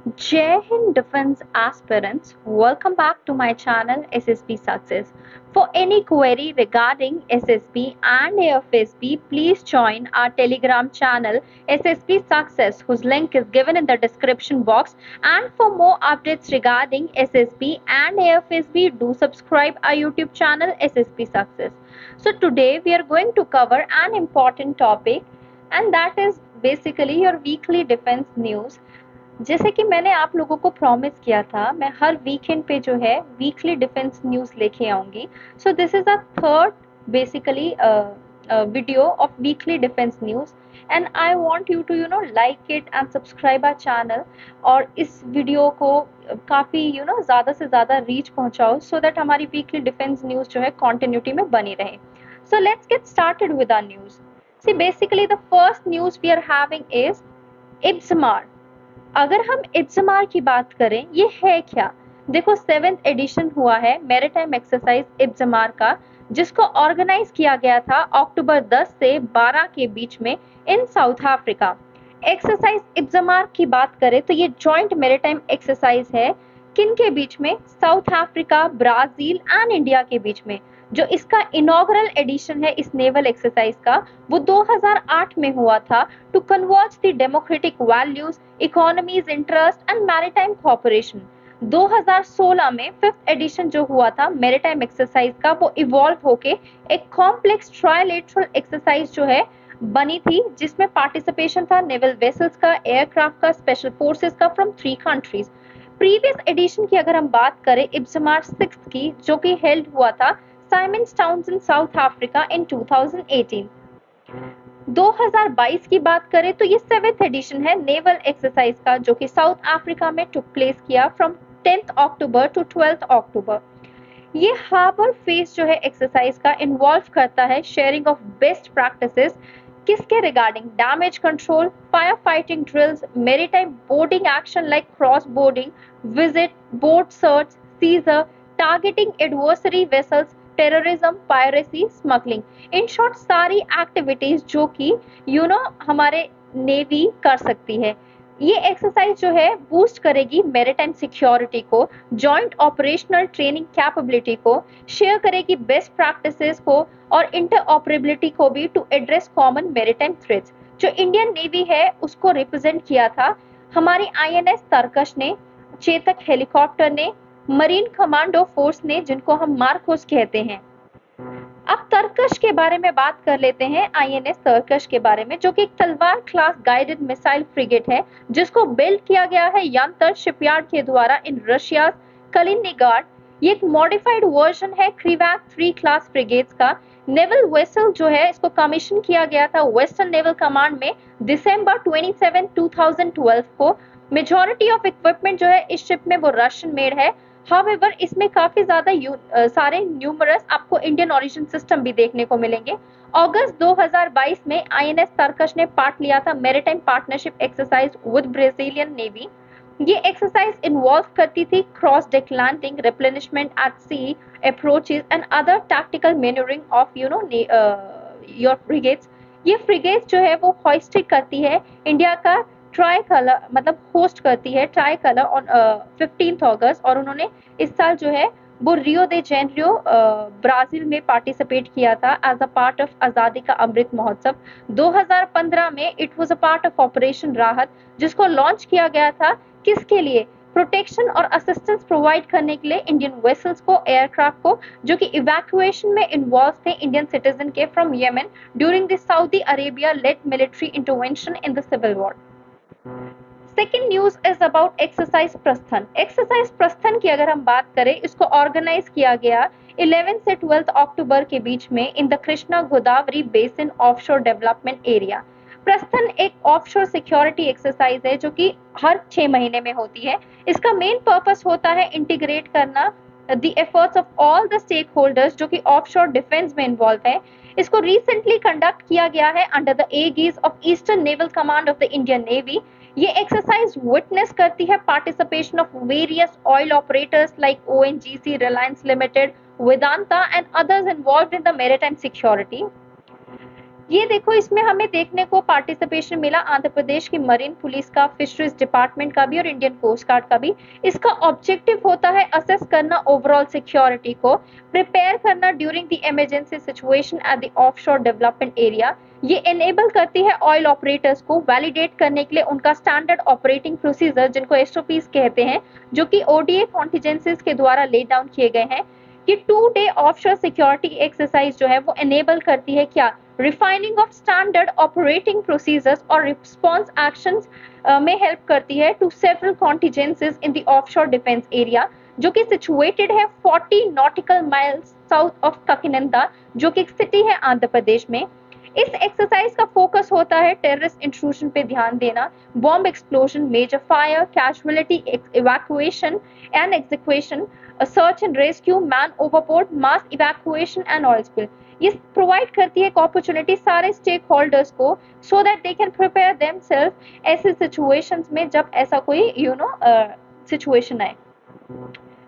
Jai Hind Defense aspirants, welcome back to my channel SSB Success. For any query regarding SSB and AFSB, please join our Telegram channel SSB Success, whose link is given in the description box. And for more updates regarding SSB and AFSB, do subscribe our YouTube channel SSB Success. So today we are going to cover an important topic, and that is basically your weekly defense news. जैसे कि मैंने आप लोगों को promise किया था, मैं हर weekend पे जो है वीकली डिफेंस न्यूज़ लेके आऊँगी। So this is a third basically video of weekly defence news, and I want you to like it and subscribe our channel, और इस वीडियो को काफ़ी ज़्यादा से ज़्यादा रीच पहुँचाओ, सो दैट हमारी वीकली डिफेंस न्यूज़ जो है कॉन्टिन्यूटी में बनी रहे। So let's get started with our news. See basically the first news we are having is IBSAMAR. अगर हम इब्समार की बात करें, ये है क्या? देखो, 7th एडिशन हुआ है मैरीटाइम एक्सरसाइज इब्समार का, जिसको ऑर्गेनाइज किया गया था अक्टूबर 10 से 12 के बीच में इन साउथ अफ्रीका। एक्सरसाइज इब्समार की बात करें तो ये जॉइंट मैरीटाइम एक्सरसाइज है, किन के बीच में? South Africa, Brazil and India के बीच में। जो इसका इनॉग्रल एडिशन है इस नेवल एक्सरसाइज का, वो 2008 में हुआ था, to converge the democratic values, economies interest and maritime cooperation. 2016 में 5th एडिशन जो हुआ था मैरीटाइम एक्सरसाइज का, वो इवॉल्व होके एक कॉम्प्लेक्स ट्रायलेटरल एक्सरसाइज जो है बनी थी, जिसमें पार्टिसिपेशन था नेवल वेसल्स का, एयरक्राफ्ट का, स्पेशल फोर्सेस का फ्रॉम 3 कंट्रीज। प्रीवियस एडिशन की अगर हम बात करें इब्समार 6 की, जो कि हेल्ड हुआ था Simons Towns in South Africa in 2018। 2022 की बात करें तो ये 7th एडिशन है नेवल एक्सरसाइज का, जो कि साउथ अफ्रीका में टुक प्लेस किया from 10th October to 12th October. ये हार्बर फेज जो है एक्सरसाइज का इन्वॉल्व करता है शेयरिंग ऑफ बेस्ट प्रैक्टिसेस, किसके regarding? Damage control, fire fighting drills, maritime boarding action like cross boarding, visit, boat search, seizure, targeting adversary vessels, terrorism, piracy, smuggling. In short सारी activities जो कि हमारे navy कर सकती है। ये एक्सरसाइज जो है बूस्ट करेगी मैरीटाइम सिक्योरिटी को, जॉइंट ऑपरेशनल ट्रेनिंग कैपेबिलिटी को, शेयर करेगी बेस्ट प्रैक्टिसेस को और इंटरऑपरेबिलिटी को भी, to address common maritime threats. जो इंडियन नेवी है उसको रिप्रेजेंट किया था हमारी आईएनएस तरकश ने, चेतक हेलीकॉप्टर ने, मरीन कमांडो फोर्स ने, जिनको हम मार्कोस कहते हैं। अब तरकश के बारे में बात कर लेते हैं, आईएनएस तरकश के बारे में, जो कि एक तलवार क्लास गाइडेड मिसाइल फ्रिगेट है, जिसको बिल्ड किया गया है यंतर शिपयार्ड के द्वारा इन रशिया कलिनिग्राड। ये एक मॉडिफाइड वर्जन है क्रिवैक 3 क्लास फ्रिगेट्स का। नेवल वेसल जो है इसको कमीशन किया गया था वेस्टर्न नेवल कमांड में दिसंबर 27, 2012 को। मेजॉरिटी ऑफ इक्विपमेंट जो है इस शिप में वो रशियन मेड है। हाउएवर इसमें काफी ज्यादा सारे न्यूमरस आपको इंडियन ओरिजिन सिस्टम भी देखने को मिलेंगे। अगस्त 2022 में आईएनएस तरकश ने पार्ट लिया था maritime partnership exercise with Brazilian navy. ये एक्सरसाइज इन्वॉल्व करती थी cross deck landing, replenishment at sea, approaches and other tactical manoeuvring of your frigates. ये फ्रिगेट्स जो है वो होइस्टेड करती है इंडिया का ट्राई कलर, मतलब होस्ट करती है ट्राई कलर ऑन 15 अगस्त, और उन्होंने इस साल जो है वो रियो दे जेनेरियो ब्राजील में पार्टिसिपेट किया था एज अ पार्ट ऑफ आज़ादी का अमृत महोत्सव। 2015 में it was a part of operation राहत, जिसको लॉन्च किया गया था, किसके लिए? प्रोटेक्शन और असिस्टेंस प्रोवाइड करने के लिए इंडियन वेसल्स को, एयरक्राफ्ट को, जो कि इवैक्यूएशन में इन्वॉल्व थे इंडियन सिटीजन के from Yemen during the Saudi Arabia led military intervention in the civil war. Second news is about exercise Prasthan. Exercise Prasthan की अगर हम बात करें, इसको ऑर्गेनाइज किया गया 11 से 12 अक्टूबर के बीच में in the Krishna Godavari basin offshore development area. Prasthan एक ऑफशोर सिक्योरिटी एक्सरसाइज है जो कि हर 6 महीने में होती है। इसका मेन पर्पस होता है इंटीग्रेट करना the efforts of all the stakeholders जो कि ऑफशोर डिफेंस में इन्वॉल्व है। इसको रिसेंटली कंडक्ट किया गया है under the aegis of Eastern Naval Command of the Indian Navy. ये एक्सरसाइज विटनेस करती है participation of various oil operators like ONGC, Reliance Limited, Vedanta and others involved in the maritime security. ये देखो, इसमें हमें देखने को पार्टिसिपेशन मिला आंध्र प्रदेश की मरीन पुलिस का, फिशरीज डिपार्टमेंट का भी और इंडियन कोस्ट गार्ड का भी। इसका ऑब्जेक्टिव होता है असेस करना ओवरऑल सिक्योरिटी को, प्रिपेयर करना during the emergency situation at the offshore development area. ये एनेबल करती है ऑयल ऑपरेटर्स को वैलिडेट करने के लिए उनका स्टैंडर्ड ऑपरेटिंग प्रोसीजर, जिनको एसओपीज कहते हैं, जो कि ओडीए कॉन्टिजेंसीज के द्वारा ले डाउन किए गए हैं। कि 2 डे ऑफशोर सिक्योरिटी एक्सरसाइज जो है वो एनेबल करती है क्या, refining of standard operating procedures और रिस्पॉन्स एक्शंस में हेल्प करती है to several contingencies in the offshore defence area, जो कि सिचुएटेड है 40 nautical miles south of Kakinada, जो कि एक सिटी है आंध्र प्रदेश में। इस एक्सरसाइज का फोकस होता है टेररिस्ट इंट्रूजन पे ध्यान देना, bomb explosion, major fire, casualty evacuation and execution, search and rescue, man overboard, mass evacuation and oil spill. ये प्रोवाइड करती है एक अपॉर्चुनिटी सारे स्टेक होल्डर्स को, so that they can prepare themselves ऐसे सिचुएशंस में जब ऐसा कोई सिचुएशन आए।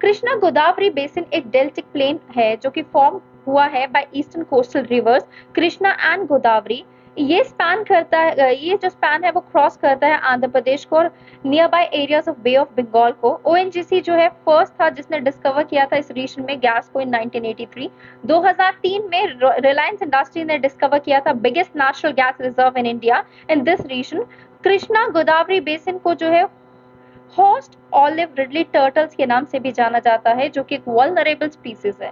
कृष्णा गोदावरी बेसिन एक डेल्टिक प्लेन है जो कि फॉर्म हुआ है by eastern coastal rivers Krishna and Godavari. ये स्पैन करता है, ये जो स्पैन है वो क्रॉस करता है आंध्र प्रदेश को और nearby areas of Bay of Bengal को। ओएनजीसी जो है फर्स्ट था जिसने डिस्कवर किया था इस रीजन में गैस को इन 1983। 2003 में रिलायंस इंडस्ट्री ने डिस्कवर किया था biggest natural gas reserve in India in this region. Krishna Godavari basin को जो है हॉस्ट ऑलिव रिडली टर्टल्स के नाम से भी जाना जाता है, जो कि एक वल्नरेबल स्पीसीज है।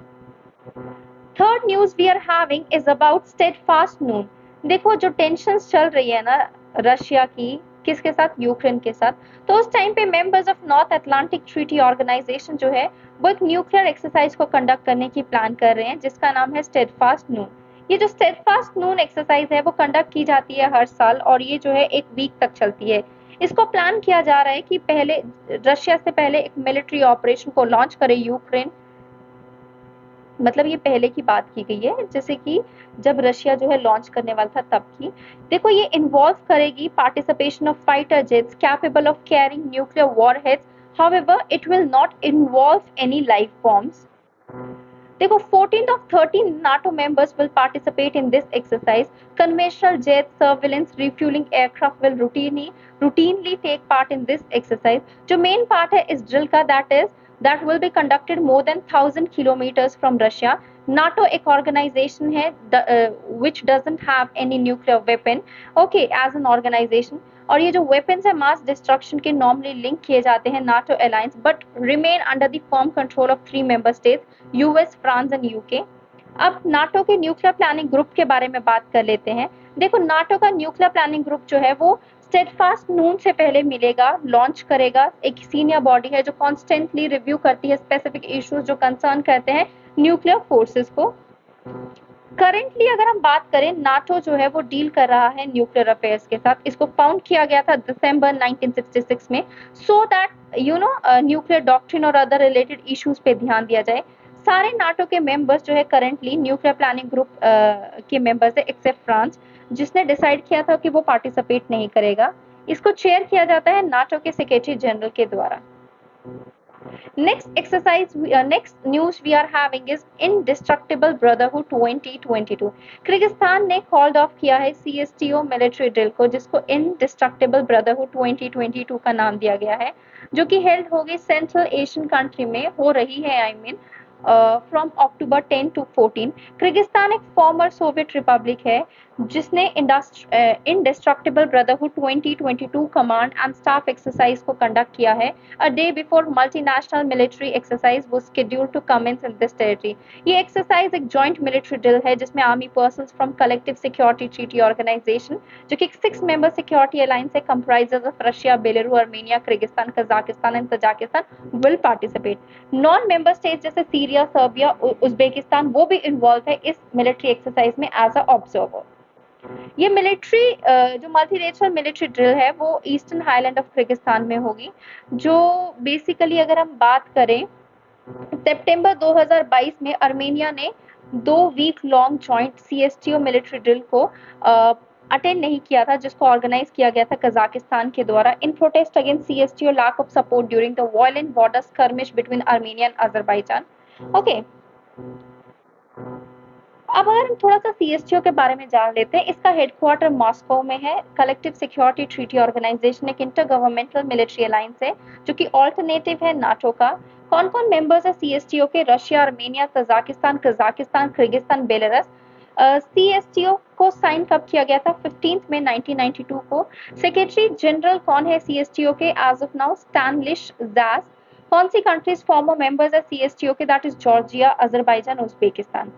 Third news we are having is about Steadfast Noon. देखो, जो टेंशंस चल रही है ना रशिया की, किसके साथ, यूक्रेन के साथ, तो उस टाइम पे members of North Atlantic Treaty organisation जो है वो एक न्यूक्लियर एक्सरसाइज को कंडक्ट करने की प्लान कर रहे हैं, जिसका नाम है स्टेडफास्ट नून। ये जो स्टेडफास्ट नून एक्सरसाइज है वो कंडक्ट की जाती है हर साल और ये जो है एक वीक तक चलती है। इसको प्लान किया जा रहा है कि पहले रशिया से पहले एक मिलिट्री ऑपरेशन को लॉन्च करे यूक्रेन, मतलब ये पहले की बात की गई है, जैसे कि जब रशिया जो है लॉन्च करने वाला था तब की। देखो, ये इन्वॉल्व करेगी participation of fighter jets capable of carrying nuclear warheads, however it will not involve any live bombs. देखो, 14 of 13 NATO members will participate in this exercise. Conventional jets, surveillance, refueling aircraft will routinely take part in this exercise. जो main part है इस drill का, that will be conducted more than 1,000 kilometers from Russia. NATO एक organization है which doesn't have any nuclear weapon, okay, as an organization. और ये जो weapons है mass destruction के normally link किए जाते हैं NATO alliance, but remain under the firm control of 3 member states, US, France and UK. अब नाटो के न्यूक्लियर प्लानिंग ग्रुप के बारे में बात कर लेते हैं। देखो, नाटो का न्यूक्लियर प्लानिंग ग्रुप जो है वो स्टेडफास्ट नून से पहले मिलेगा, लॉन्च करेगा। एक सीनियर बॉडी है जो कॉन्स्टेंटली रिव्यू करती है स्पेसिफिक इश्यूज जो कंसर्न करते हैं न्यूक्लियर फोर्सेस को। करेंटली अगर हम बात करें, नाटो जो है वो डील कर रहा है न्यूक्लियर अफेयर्स के साथ। इसको फाउंड किया गया था दिसंबर 1966 में, सो दैट न्यूक्लियर डॉक्ट्रिन और अदर रिलेटेड इश्यूज पे ध्यान दिया जाए। सारे नाटो के मेंबर्स जो है करेंटली न्यूक्लियर प्लानिंग ग्रुप के मेंबर्स है, एक्सेप्ट फ्रांस, जिसने डिसाइड किया था कि वो पार्टिसिपेट नहीं करेगा। इसको चेयर किया जाता है नाटो के सेक्रेटरी जनरल के द्वारा। Next news we are having is Indestructible Brotherhood 2022. Kyrgyzstan ने कॉल्ड ऑफ किया है CSTO मिलिट्री ड्रिल को, जिसको Indestructible Brotherhood 2022 का नाम दिया गया है, जो कि हेल्ड होगी सेंट्रल एशियन कंट्री में हो रही है, I mean from October 10 to 14। Kyrgyzstan एक फॉर्मर सोवियत रिपब्लिक है जिसने indestructible brotherhood 2022 command and staff exercise को कंडक्ट किया है। A day before multinational military exercise was scheduled to commence in this territory. ये एक्सरसाइज एक जॉइंट मिलिट्री ड्रिल है जिसमें army persons from collective security treaty organisation, जो कि 6 member security alliance है, comprises of Russia, Belarus, Armenia, Kyrgyzstan, Kazakhstan and Tajikistan will participate. Non member state जैसे Syria, Serbia, Uzbekistan वो भी involve है इस मिलिट्री एक्सरसाइज में एज अ ऑब्जर्वर। ये मिलिट्री जो मल्टीनेशनल मिलिट्री ड्रिल है वो ईस्टर्न हाईलैंड ऑफ किर्गिस्तान में होगी, जो बेसिकली अगर हम बात करें सितंबर 2022 में आर्मेनिया ने 2 week long joint CSTO military drill को अटेंड नहीं किया था, जिसको ऑर्गेनाइज किया गया था कजाकिस्तान के द्वारा in protest against CSTO lack of support during the violent border skirmish between Armenia and Azerbaijan. Okay, अब अगर हम थोड़ा सा सीएसटीओ के बारे में जान लेते हैं, इसका हेडक्वार्टर मॉस्को में है। कलेक्टिव सिक्योरिटी ट्रीटी ऑर्गेनाइजेशन एक इंटर गवर्नमेंटल मिलिट्री अलायंस है जो कि ऑल्टरनेटिव है नाटो का। कौन कौन मेंबर्स है सीएसटीओ के? Russia, Armenia, Tajikistan, Kazakhstan, Kyrgyzstan, Belarus. CSTO को साइन कब किया गया था? 15 मई 1992 को। सेक्रेटरी जनरल कौन है सीएसटीओ के एज ऑफ नाउ? स्टैनिस्लाव ज़ास। कौन सी कंट्रीज फॉर्मर मेंबर्स है सीएसटीओ के? That is Georgia, Azerbaijan, Uzbekistan.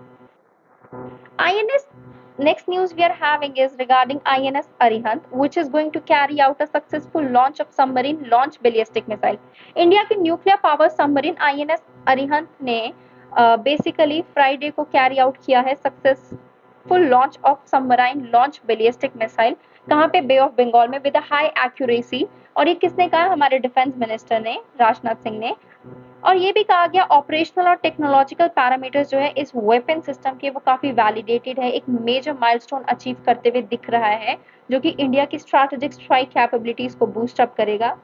INS, next news we are having is regarding INS Arihant, which is going to carry out a successful launch of submarine launch ballistic missile. India की nuclear power submarine INS Arihant ने basically Friday को carry out किया है successful launch of submarine launch ballistic missile. कहाँ पे? बे of Bengal में, with high accuracy. और ये किसने कहा? हमारे डिफेंस मिनिस्टर ने, राजनाथ सिंह ने। और ये भी कहा गया ऑपरेशनल और टेक्नोलॉजिकल पैरामीटर्स जो है इस वेपन सिस्टम के वो काफी वैलिडेटेड है, एक मेजर माइलस्टोन अचीव करते हुए दिख रहा है जो कि इंडिया की स्ट्रैटेजिक स्ट्राइक कैपेबिलिटीज को बूस्ट अप करेगा।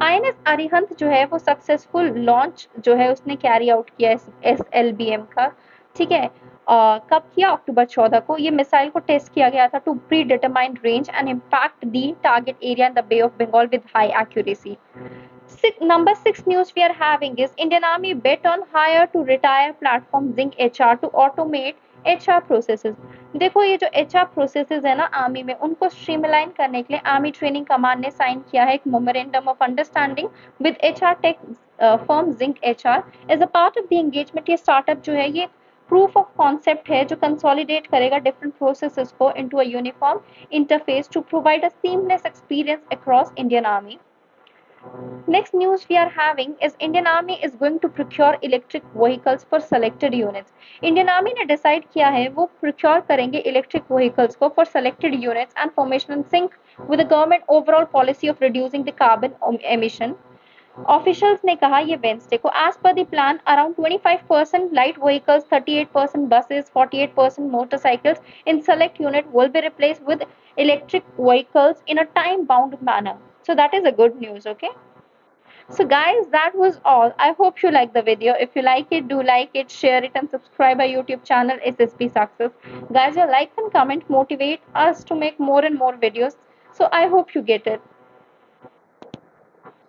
आईएनएस अरिहंत जो है वो सक्सेसफुल लॉन्च जो है उसने कैरी आउट किया SLBM का, ठीक है। कब किया? अक्टूबर 14 को। ये मिसाइल को टेस्ट किया गया था to predetermined range and impact the target area in the Bay of Bengal with high accuracy. Number 6 news we are having is Indian Army bet on hire to retire platform Zinc HR to automate HR processes। देखो ये जो HR processes है ना army में, उनको streamline करने के लिए आर्मी ट्रेनिंग कमांड ने साइन किया है एक memorandum of understanding with HR tech firm Zing HR as a part of the engagement. ये स्टार्टअप जो है ये प्रूफ ऑफ कॉन्सेप्ट है जो कंसोलिडेट करेगा डिफरेंट प्रोसेसेस को into a uniform interface to provide a seamless experience across Indian army. Next news we are having is Indian Army is going to procure electric vehicles for selected units। Indian Army ने decide किया है वो procure करेंगे electric vehicles को for selected units and formation in sync with the government overall policy of reducing the carbon emission। Officials ने कहा ये Wednesday को, as per the plan around 25% light vehicles, 38% buses, 48% motorcycles in select unit will be replaced with electric vehicles in a time bound manner। So that is a good news, okay? So guys, that was all. I hope you like the video. If you like it, do like it, share it and subscribe our YouTube channel SSP Success. Guys, your likes and comment motivate us to make more and more videos. So I hope you get it.